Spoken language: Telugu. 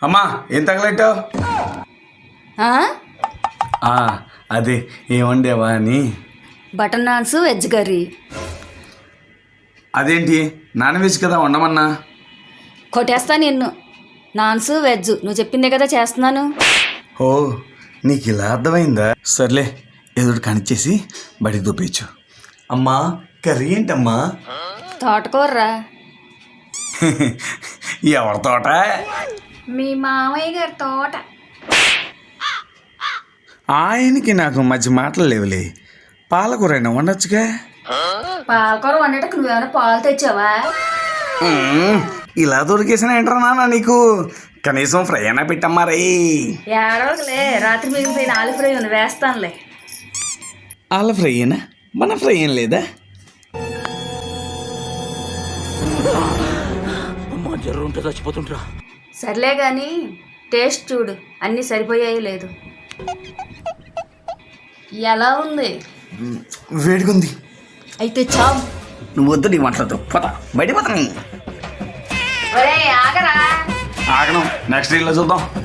అమ్మా ఏం తగలెట్టావు? ఆ? అదే ఏమండేవా అని. Butter naans veg curry. అదేంటి నాన్ వెజ్ కదా వండమన్నా. కొట్టేస్తా నిన్ను. నాన్స్ వెజ్ నువ్వు చెప్పిందే కదా చేస్తున్నాను. ఓ నీకు ఇలా అర్థమైందా? సర్లే ఎదురు కనిచ్చేసి బడి దూపించు. అమ్మా కర్రీ ఏంటమ్మా? తోటకూరరా. ఎవరి తోట? మీ మామయ్య గారి తోట. ఆయనకి నాకు మధ్య మాటలు లేవులే. పాలకూరైనా వండొచ్చుగా. పాలకూర వండటకు నువ్వేమైనా పాలు తెచ్చావా? ఇలా దొరికేసిన ఏంట్రా నాన్న నీకు? కనీసం ఫ్రై అయినా పెట్టమ్మా రే. ఏడవకలే, రాత్రి మిగిలిపోయిన ఆలు ఫ్రై ఉంది, వేస్తానులే. వాళ్ళ ఫ్రై అయినా మన ఫ్రై ఏం లేదా? చచ్చిపోతుంటా. సర్లే కానీ టేస్ట్ చూడు, అన్నీ సరిపోయాయి లేదు. ఎలా ఉంది? వేడిగుంది. అయితే చావు. నువ్వు వద్దు నీ మాట్లాడుతూ పోతా, బయట పోతాను. ఒరేయ్ ఆగరా. ఆగను, నెక్స్ట్ రీల్లో చూద్దాం.